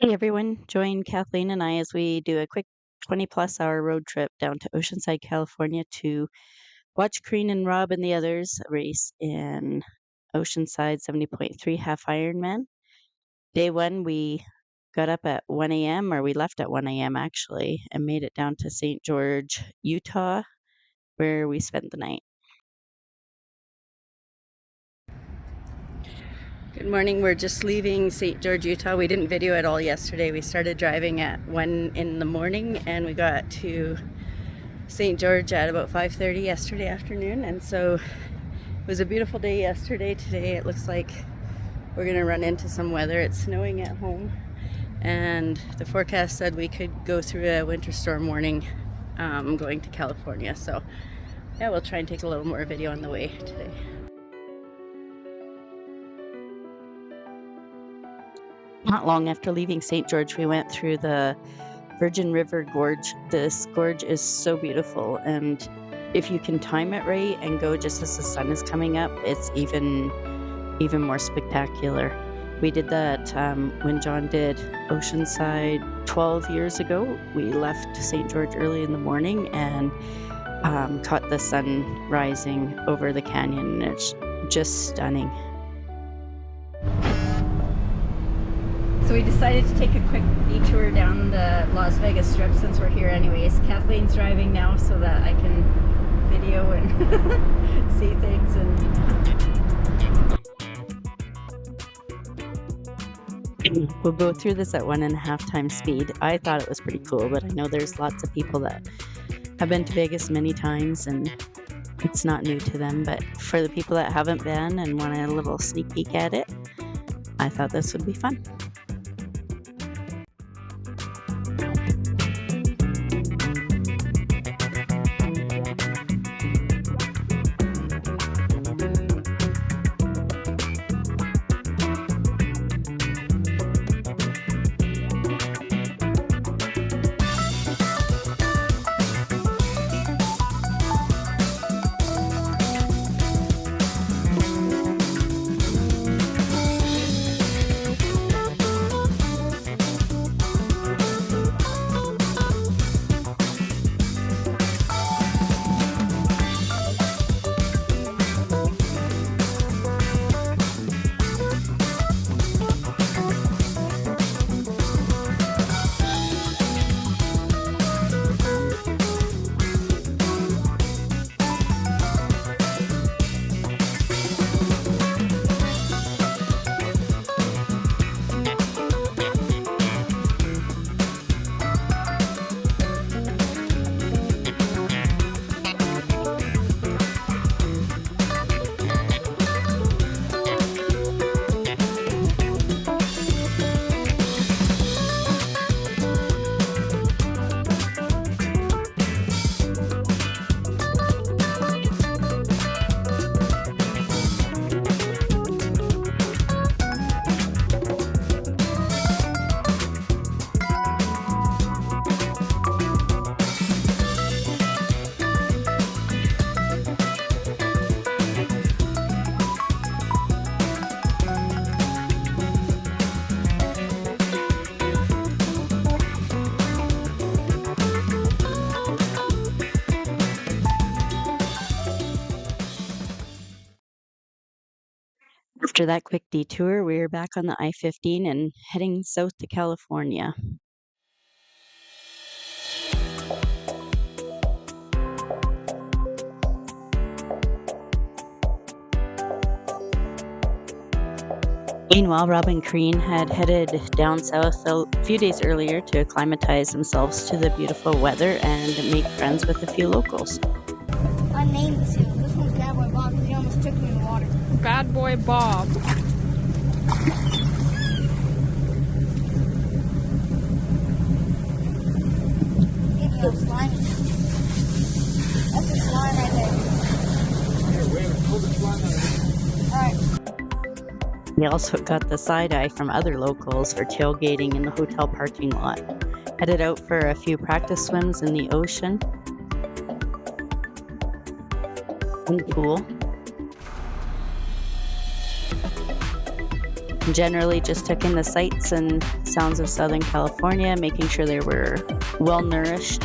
Hey everyone, join Kathleen and I as we do a quick 20-plus hour road trip down to Oceanside, California to watch Correen and Rob and the others race in Oceanside 70.3 Half Ironman. Day one, we got up at 1 a.m., or we left at 1 a.m. actually, and made it down to St. George, Utah, where we spent the night. Good morning. We're just leaving St. George, Utah. We didn't video at all yesterday. We started driving at 1 in the morning and we got to St. George at about 5:30 yesterday afternoon. And so it was a beautiful day yesterday. Today it looks like we're going to run into some weather. It's snowing at home and the forecast said we could go through a winter storm warning going to California. So yeah, we'll try and take a little more video on the way today. Not long after leaving St. George, we went through the Virgin River Gorge. This gorge is so beautiful, and if you can time it right and go just as the sun is coming up, it's even more spectacular. We did that when John did Oceanside 12 years ago. We left St. George early in the morning and caught the sun rising over the canyon, and it's just stunning. So we decided to take a quick detour down the Las Vegas Strip since we're here anyways. Kathleen's driving now so that I can video and see things. And we'll go through this at 1.5 times speed. I thought it was pretty cool, but I know there's lots of people that have been to Vegas many times and it's not new to them. But for the people that haven't been and want a little sneak peek at it, I thought this would be fun. After that quick detour, we were back on the I-15 and heading south to California. Meanwhile, Rob and Correen had headed down south a few days earlier to acclimatize themselves to the beautiful weather and make friends with a few locals. I named the seal. This one's Bad Boy Bob because he almost took me in the water. Bad Boy Bob. Get me all slimy. That's a slime right there. Hey, wait a minute. Pull the slime out of it. Alright. We also got the side eye from other locals for tailgating in the hotel parking lot. Headed out for a few practice swims in the ocean. In the pool. generally just took in the sights and sounds of Southern California, making sure they were well nourished.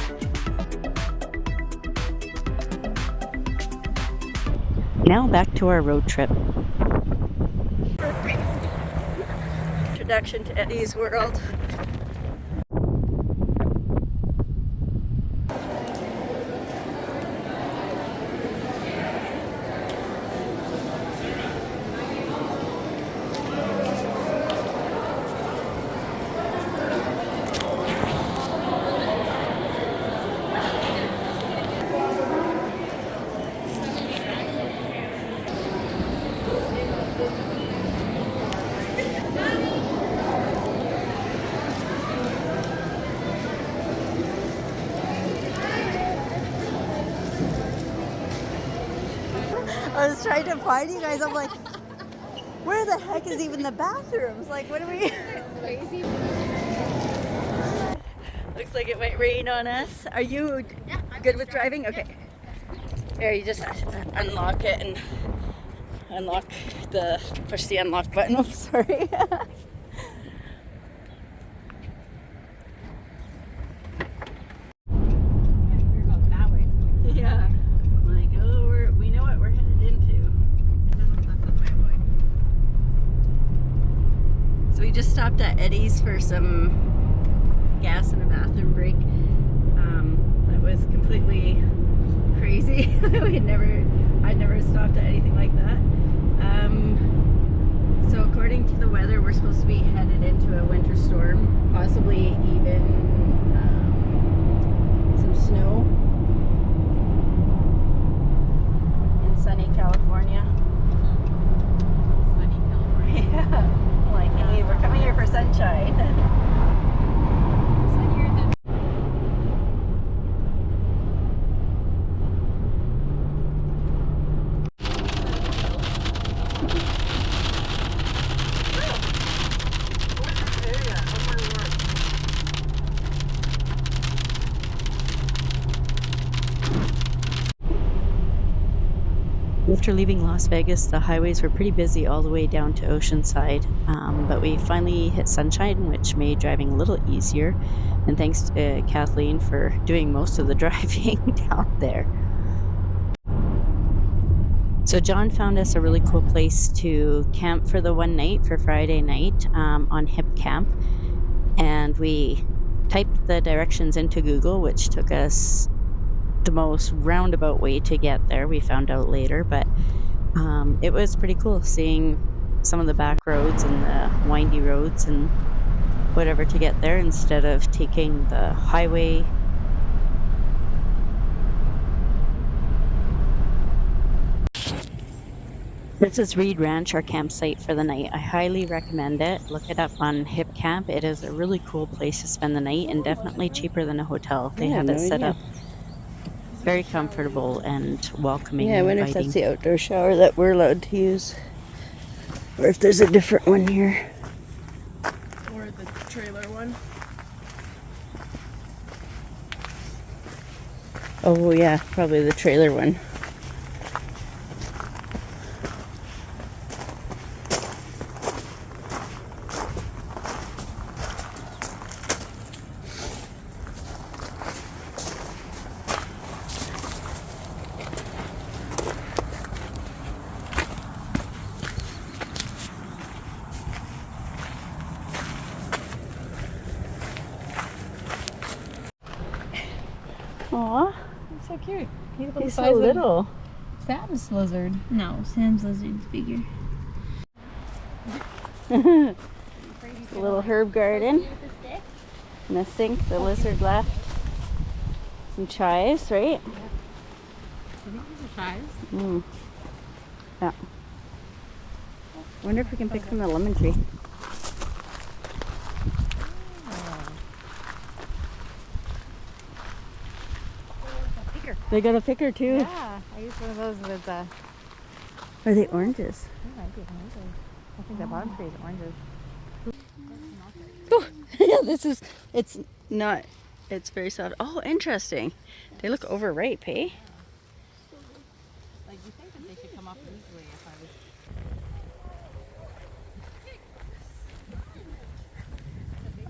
Now back to our road trip. Introduction to Eddie's World. I was trying to find you guys. I'm like, where the heck is even the bathrooms? Like, what are we? Crazy. Looks like it might rain on us. Are you good with driving? Okay. Here, you just unlock it and push the unlock button. Oh, sorry. Yeah. Like, oh, we know what we're headed into. So we just stopped at Eddie's for some gas and a bathroom break. That was completely crazy. I'd never stopped at anything like that. So according to the weather, we're supposed to be headed into a winter storm, possibly even some snow in sunny California. Sunny California. Yeah. Like, hey, we're coming here for sunshine. After leaving Las Vegas, the highways were pretty busy all the way down to Oceanside, but we finally hit sunshine, which made driving a little easier. And thanks to Kathleen for doing most of the driving down there. So John found us a really cool place to camp for the one night for Friday night on Hipcamp. And we typed the directions into Google, which took us the most roundabout way to get there. We found out later, but it was pretty cool seeing some of the back roads and the windy roads and whatever to get there instead of taking the highway. This is Reed Ranch, our campsite for the night. I highly recommend it. Look it up on Hipcamp. It is a really cool place to spend the night and definitely cheaper than a hotel. They have it set up very comfortable and welcoming. Yeah, I wonder if that's the outdoor shower that we're allowed to use. Or if there's a different one here. Or the trailer one. Oh yeah, probably the trailer one. Aw, It's so cute. he's so little. Sam's lizard. No, Sam's lizard's bigger. A little herb garden. And a sink the lizard left. Some chives, right? I think these are chives. Mm. Yeah. Wonder if we can pick from the lemon tree. They got a picker too. Yeah, I used one of those with Are they oranges? they might be oranges. I think the bottom tree is oranges. Oh, yeah, it's not, it's very soft. Oh, interesting. They look overripe, hey? Like, you think that they should come up easily if I was...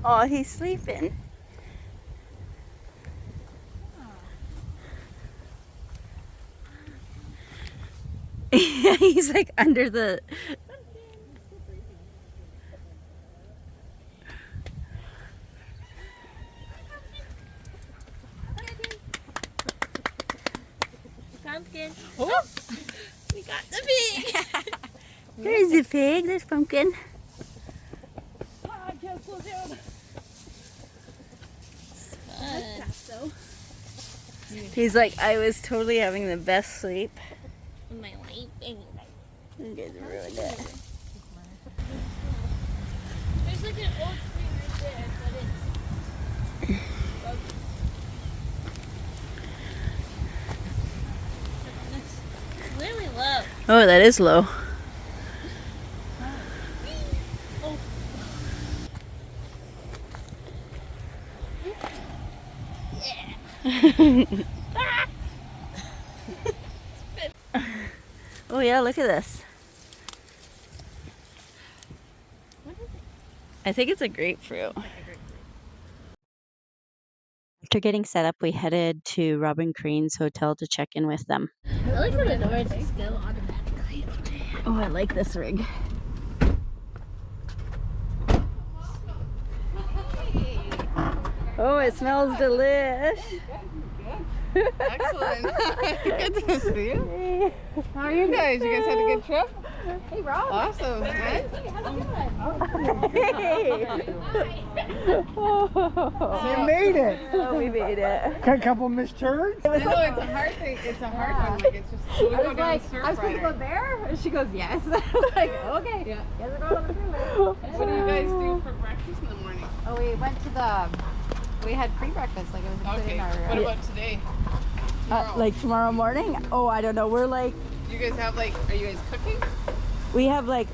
Oh, he's sleeping. He's like under the... Pumpkin. Oh, We got the pig. there's the pig. There's Pumpkin. I can't slow down. So, He's like, I was totally having the best sleep. in my life, You guys ruined it. there's like an old tree right there, but it's really low. Oh, that is low. Oh yeah, look at this. What is it? I think it's a grapefruit. After getting set up, we headed to Rob and Correen's hotel to check in with them. I like how the doors just go automatically. Oh, I like this rig. Oh, it smells delish. Excellent. Good to see you. How are you guys? You guys had a good trip? Hey, Rob. Awesome. Good. Hey. You made it. Oh, we made it. A couple missed turns. I know it's a hard thing. It's a hard one. Like it's just. So we go down surf I was supposed to go rider. there? And she goes, yes. I'm like, okay. Yeah. Guys are going on the freeway. What do you guys do for breakfast in the morning? Oh, we went to the. We had free breakfast. Like it was included Okay. in our. What about today? Like tomorrow morning? Oh, I don't know. We're like, You guys have like. Are you guys cooking? we have like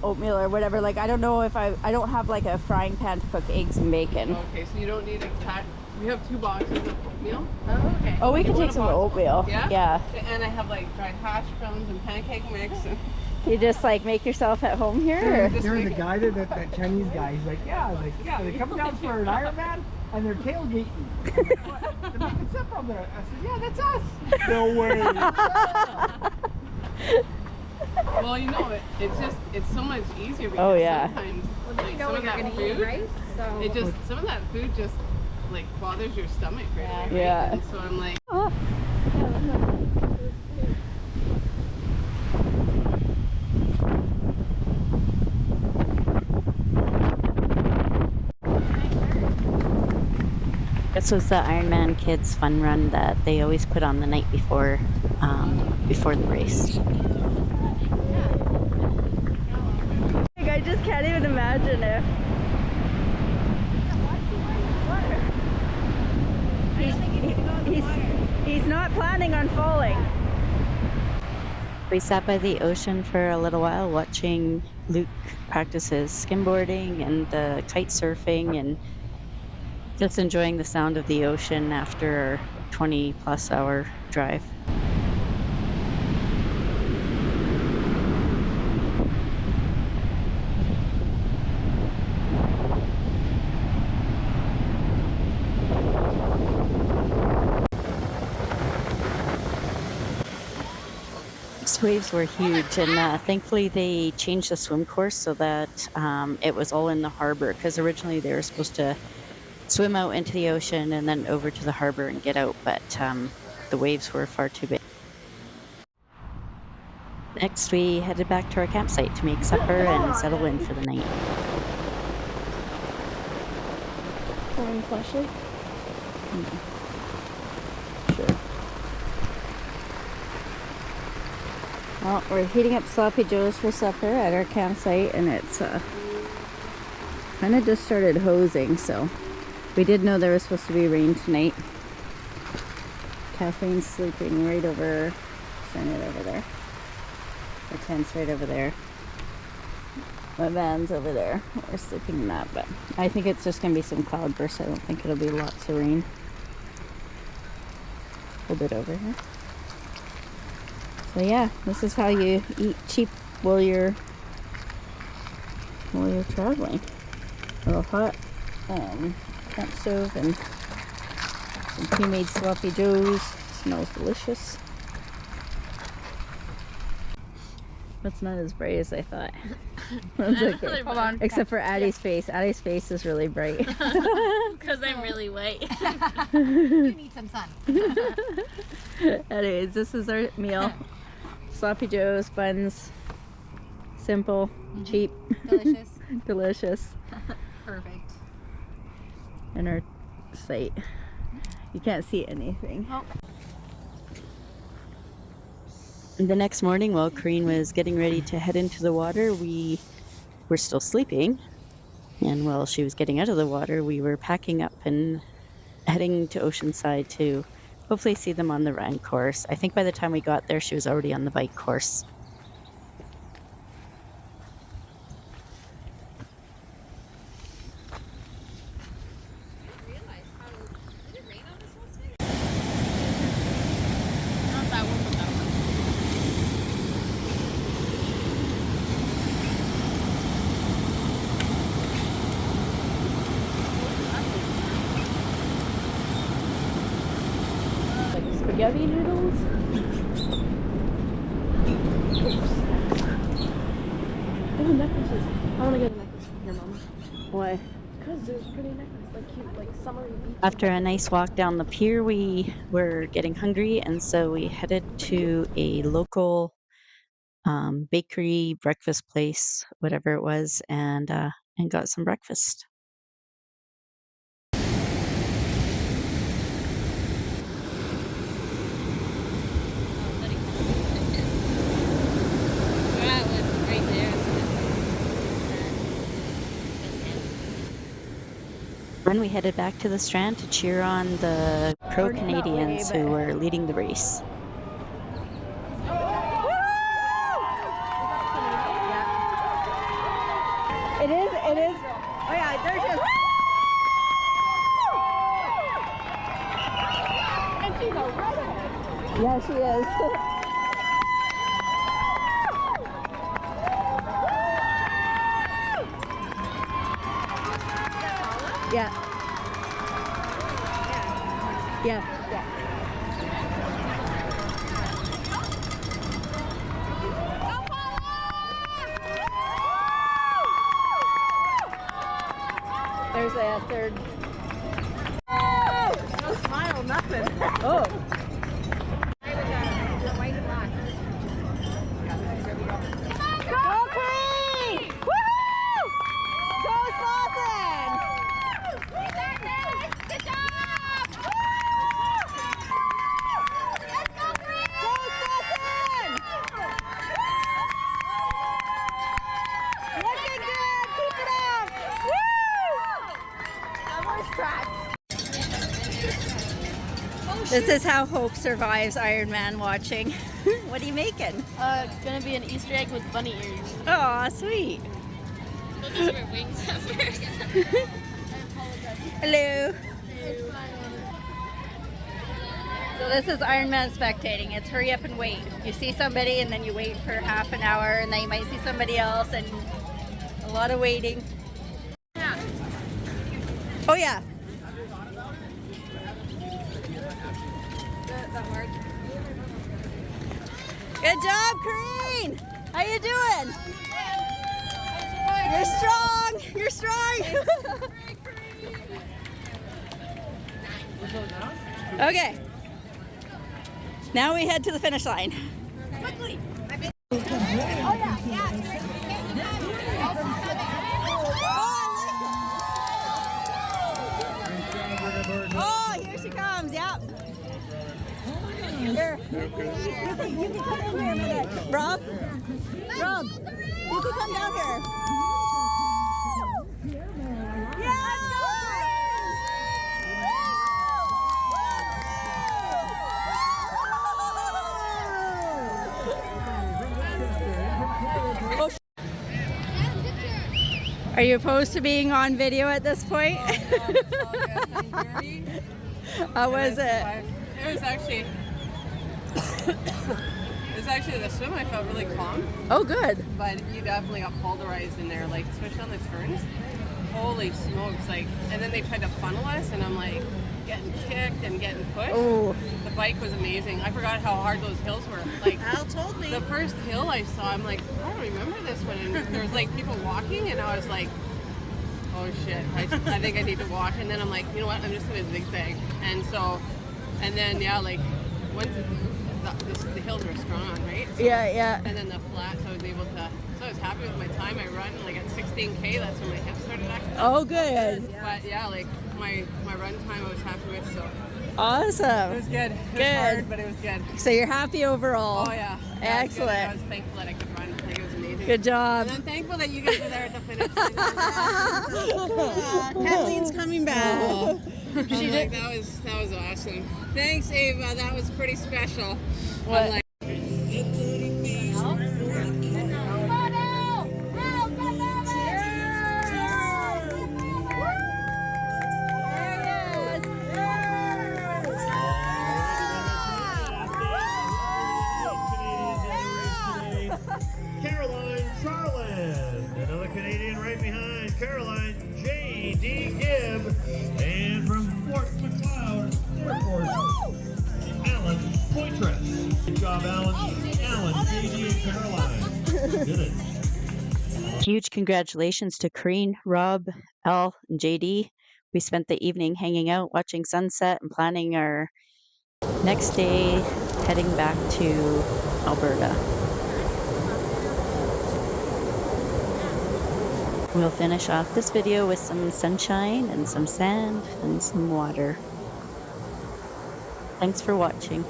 oatmeal or whatever. Like, I don't know if I don't have like a frying pan to cook eggs and bacon. Okay, so you don't need a pack. We have 2 boxes of oatmeal. Oh, okay. Oh, we can You take want a some box? oatmeal. Yeah? Yeah. And I have like dried hash browns and pancake mix. And You just like make yourself at home here? Or? just There was a make it- guy there, that Chinese guy. He's like, yeah, they're coming down for an Ironman and they're tailgating. I'm like, what? They're making supper over there. I said, yeah, that's us. No way. Well, you know, it's so much easier because Oh, yeah. sometimes Well, like, you know some what of you're that gonna food, eat, right? So it just some of that food just like bothers your stomach right away, right? Yeah. And so I'm like, Oh. This was the Ironman Kids Fun Run that they always put on the night before the race. Like, I just can't even imagine if he's not planning on falling. We sat by the ocean for a little while watching Luke practice his skimboarding and the kite surfing and just enjoying the sound of the ocean after our 20+ hour drive. These waves were huge, and thankfully they changed the swim course so that it was all in the harbor, because originally they were supposed to swim out into the ocean and then over to the harbor and get out, but the waves were far too big. Next, we headed back to our campsite to make supper and settle in for the night. Pouring flashlight? Sure. Well, we're heating up Sloppy Joe's for supper at our campsite, and it's kind of just started hosing, so we did know there was supposed to be rain tonight. Kathleen's sleeping right over, send it over there. The tent's right over there. My van's over there. We're sleeping in that, but I think it's just going to be some cloudbursts. I don't think it'll be lots of rain. A little bit over here. So yeah, this is how you eat cheap while you're traveling. A little hot camp stove and some pre-made sloppy joes. Smells delicious. That's not as bright as I thought. That's okay. Hold on. Except for Addie's face. Addie's face is really bright. Because I'm really white. You need some sun. Anyways, this is our meal. Sloppy joes, buns. Simple, cheap, Delicious. delicious. Perfect. And our site. You can't see anything. Oh. The next morning, while Correen was getting ready to head into the water, we were still sleeping. And while she was getting out of the water, we were packing up and heading to Oceanside to hopefully see them on the run course. I think by the time we got there, she was already on the bike course. Not that one, but that one. Like spaghetti noodles. Oh, necklaces. I want to get a necklace from here, Mama. Why? Because there's pretty necklaces, like cute, like summery beach. After a nice walk down the pier, we were getting hungry, and so we headed to a local bakery, breakfast place, whatever it was, and got some breakfast. Then we headed back to the strand to cheer on the pro Canadians who were leading the race. It is. Oh yeah, there she is. And she's a redhead. Yeah, she is. Yeah. There's a third. No smile, nothing. Oh. Go Correen! Woohoo! Go Slauson! Good job! Let's go, Correen! Go Slauson! Looking good! Keep it up! Woo! This is how Hope survives Ironman watching. What are you making? It's gonna be an Easter egg with bunny ears. Oh, sweet. Those were wings at first. Hello. So this is Ironman spectating. It's hurry up and wait. You see somebody and then you wait for half an hour and then you might see somebody else and a lot of waiting. Oh yeah. Good job, Correen. How you doing? You're strong. Okay. Now we head to the finish line. Quickly! Oh, here she comes. Yep. Here. You can come in here a minute. Rob, you can come down here. Yeah! Are you opposed to being on video at this point? How was it? It was actually the swim. I felt really calm, Oh, good. but you definitely got pulverized in there, like especially on the turns. holy smokes, like, and then they tried to funnel us, and I'm like getting kicked and getting pushed. Oh. The bike was amazing. I forgot how hard those hills were. Like, Al told me. the first hill I saw, I'm like, I don't remember this one. And there was like people walking, and I was like, oh shit, I think I need to walk. And then I'm like, you know what, I'm just gonna zigzag. And so, and then yeah, like once the hills were strong, right? So, Yeah. and then the flats, I was able to. So I was happy with my time. I run like at 16K. That's when my hips started acting up. Oh, good. But yeah, like my run time, I was happy with. So Awesome. it was good. It was Good. hard, but it was good. So you're happy overall. Oh yeah. Excellent. I was thankful that I could run. Like, it was amazing. Good job. And I'm thankful that you guys were there at the finish. Kathleen's coming back. She did. That was awesome. Thanks, Ava. That was pretty special. What? I'm like, Caroline Charland, another Canadian right behind Caroline J.D. Gibb, and from Fort McLeod Airport, Alan Poitras. Good job, Alan. Alan, J.D. and Caroline. Did it. Huge congratulations to Correen, Rob, Al, and JD. We spent the evening hanging out, watching sunset, and planning our next day heading back to Alberta. We'll finish off this video with some sunshine and some sand and some water. Thanks for watching.